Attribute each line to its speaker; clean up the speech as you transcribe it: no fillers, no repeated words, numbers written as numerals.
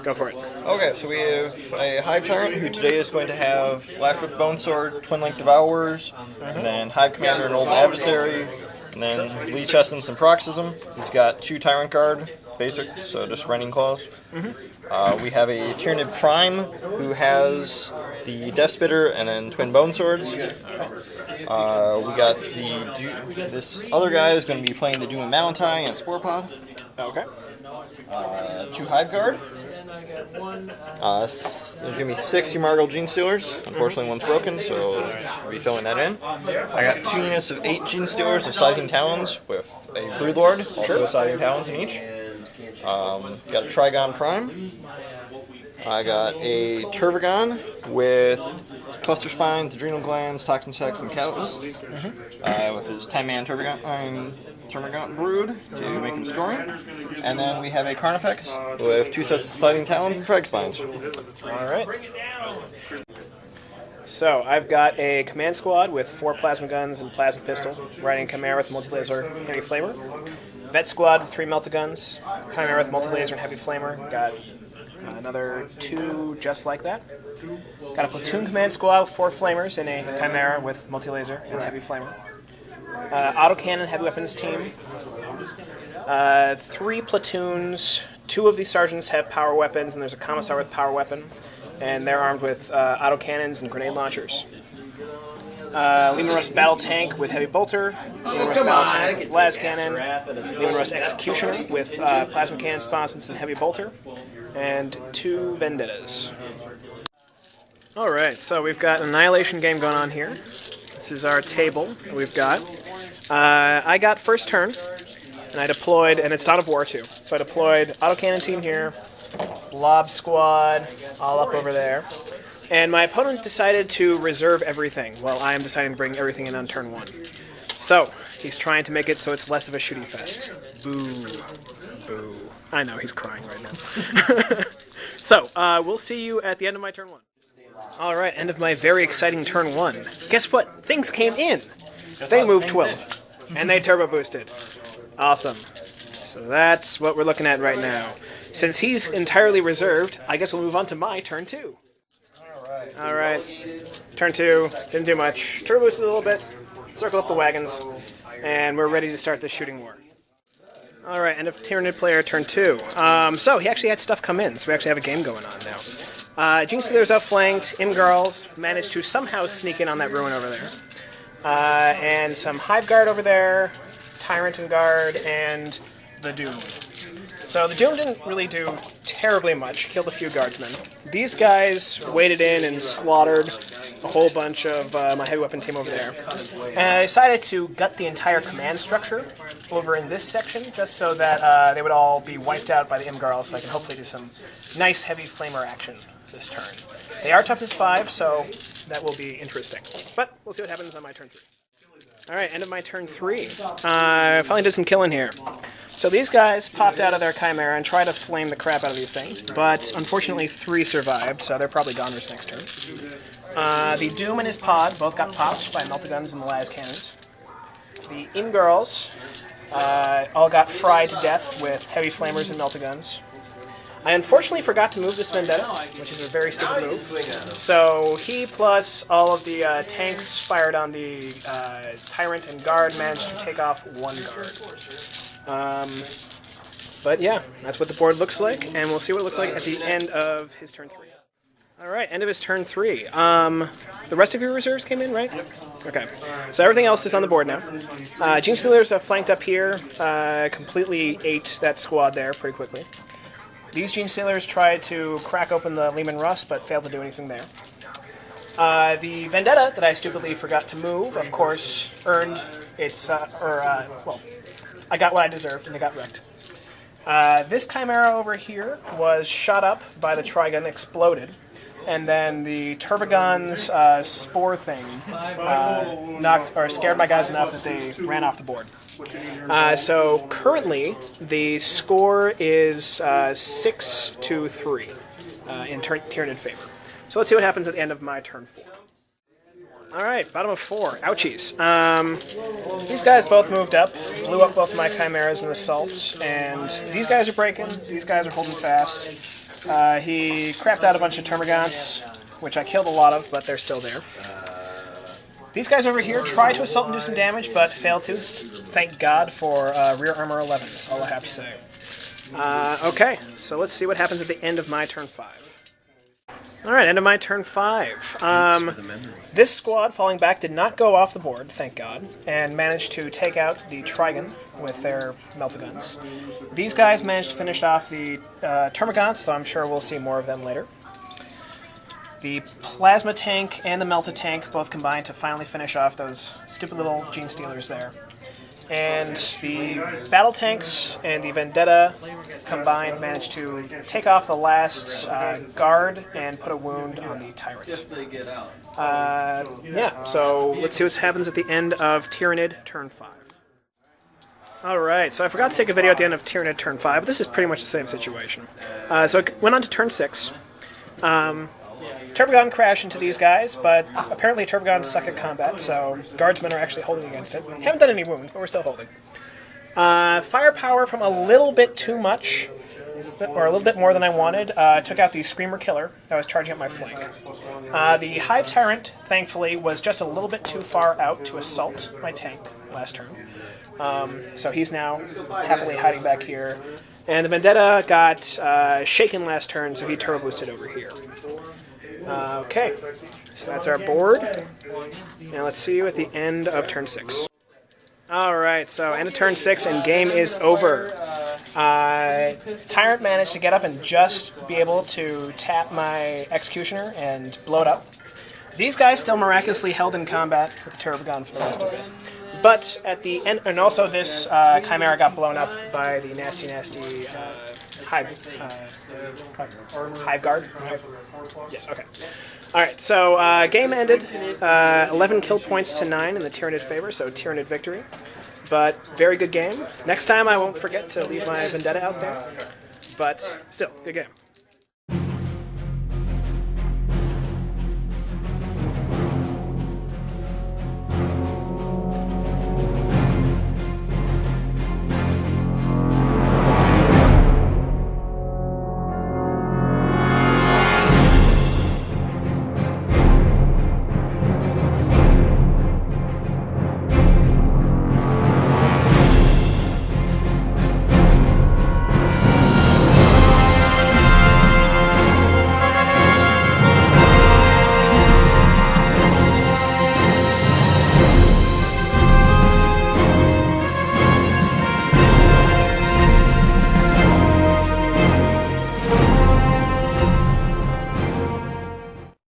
Speaker 1: Go for it.
Speaker 2: Okay, so we have a Hive Tyrant who today is going to have Lash Whip Bone Sword, Twin Link Devourers, and then Hive Commander and Old Adversary, and then Leech Essence and Paroxysm. He's got 2 Tyrant Guard, basic, so just Rending Claws. We have a Tyranid Prime who has the Death Spitter and then Twin Bone Swords. We got this other guy is going to be playing the Doom and Malantai and Spore Pod.
Speaker 1: Okay.
Speaker 2: 2 Hive Guard. There's going to be 6 Umargal Gene Stealers. Unfortunately, one's broken, so I'll be filling that in. I got 2 units of 8 Gene Stealers of Sizing Talons with a Broodlord, also Sizing Talons in each. Got a Trigon Prime. I got a Turvagon with Cluster Spines, Adrenal Glands, Toxin Sex, and Catalyst. With his 10-man Termagant Brood to make him scoring. And then we have a Carnifex with 2 sets of Sliding Talons and Frag Spines.
Speaker 1: Alright. So, I've got a command squad with 4 plasma guns and plasma pistol, riding Chimera with multi-laser heavy flamer. Vet squad with 3 melta-guns, Chimera with multi-laser and heavy flamer. Got another 2 just like that. Got a platoon command squad with 4 flamers and a Chimera with multi-laser and heavy flamer. Autocannon heavy weapons team. 3 platoons. 2 of these sergeants have power weapons, and there's a commissar with power weapon, and they're armed with autocannons and grenade launchers. Lehman Russ battle tank with heavy bolter. Lehman Russ battle tank with las cannon. Lehman Russ executioner with plasma cannon sponsons and heavy bolter, and 2 vendettas. All right, so we've got an Annihilation game going on here. This is our table we've got. I got first turn, and I deployed, and it's Dawn of War too. So I deployed autocannon team here, blob squad all up over there, and my opponent decided to reserve everything, while I am deciding to bring everything in on turn 1. So he's trying to make it so it's less of a shooty fest. Boo. Boo. I know, he's crying right now. So, we'll see you at the end of my turn 1. Alright, end of my very exciting turn 1. Guess what? Things came in! They moved 12. And they turbo boosted. Awesome. So that's what we're looking at right now. Since he's entirely reserved, I guess we'll move on to my turn 2. Alright. Turn 2. Didn't do much. Turbo boosted a little bit. Circle up the wagons. And we're ready to start the shooting war. Alright, end of Tyranid player turn 2. So he actually had stuff come in, so we actually have a game going on now. Gene Stealer's outflanked. Imgirls managed to somehow sneak in on that ruin over there. And some Hive Guard over there, Tyrant and Guard, and the Doom. So the Doom didn't really do terribly much, killed a few guardsmen. These guys waded in and slaughtered a whole bunch of my heavy weapon team over there. And I decided to gut the entire command structure over in this section, just so that they would all be wiped out by the Imgarl, so I can hopefully do some nice heavy flamer action this turn. They are toughness 5, so that will be interesting. But we'll see what happens on my turn 3. Alright, end of my turn 3. Finally did some killing here. So these guys popped out of their Chimera and tried to flame the crap out of these things, but unfortunately 3 survived, so they're probably goners next turn. The Doom and his pod both got popped by melta-guns and the las cannons. The Imgirls all got fried to death with heavy flamers and melta-guns. I unfortunately forgot to move this Vendetta, which is a very stupid move. So he plus all of the tanks fired on the Tyrant and Guard managed to take off 1 guard. But yeah, that's what the board looks like, and we'll see what it looks like at the end of his turn 3. Alright, end of his turn 3. The rest of your reserves came in, right? Okay. So everything else is on the board now. Gene Stealers are flanked up here, completely ate that squad there pretty quickly. These Gene Stealers tried to crack open the Lehman Russ, but failed to do anything there. The Vendetta that I stupidly forgot to move, of course, earned its, well, I got what I deserved, and it got wrecked. This Chimera over here was shot up by the Trigun, exploded, and then the Turbogon's spore thing scared my guys enough that they ran off the board. So currently, the score is 6-3 in Tyranid favor. So let's see what happens at the end of my turn 4. Alright, bottom of 4. Ouchies. These guys both moved up, blew up both my Chimeras and Assaults, and these guys are breaking, these guys are holding fast. He crapped out a bunch of Termagants, which I killed a lot of, but they're still there. These guys over here try to assault and do some damage, but fail to. Thank God for rear armor 11, that's all I have to say. Okay, so let's see what happens at the end of my turn 5. Alright, end of my turn 5. This squad falling back did not go off the board, thank God, and managed to take out the Trigon with their Meltaguns. These guys managed to finish off the Termagants, so I'm sure we'll see more of them later. The Plasma Tank and the Melta Tank both combined to finally finish off those stupid little Gene Stealers there. And the Battle Tanks and the Vendetta combined managed to take off the last guard and put a wound on the Tyrant. Yeah, so let's see what happens at the end of Tyrannid turn 5. Alright, so I forgot to take a video at the end of Tyrannid turn 5, but this is pretty much the same situation. So it went on to turn 6. Turbogon crashed into these guys, but apparently Turbogons suck at combat, so guardsmen are actually holding against it. Haven't done any wounds, but we're still holding. Firepower from a little bit too much, or a little bit more than I wanted. Took out the Screamer Killer that was charging up my flank. The Hive Tyrant, thankfully, was just a little bit too far out to assault my tank last turn. So he's now happily hiding back here. And the Vendetta got shaken last turn, so he turbo boosted over here. Okay, so that's our board. Now let's see you at the end of turn 6. Alright, so end of turn 6 and game is over. Tyrant managed to get up and just be able to tap my Executioner and blow it up. These guys still miraculously held in combat with the Turbogon for the rest of it. But at the end, and also this Chimera got blown up by the nasty Hive Guard. Yes, okay. Alright, so game ended 11 kill points to 9 in the Tyrannid favor, so Tyrannid victory. But very good game. Next time I won't forget to leave my Vendetta out there. But still, good game.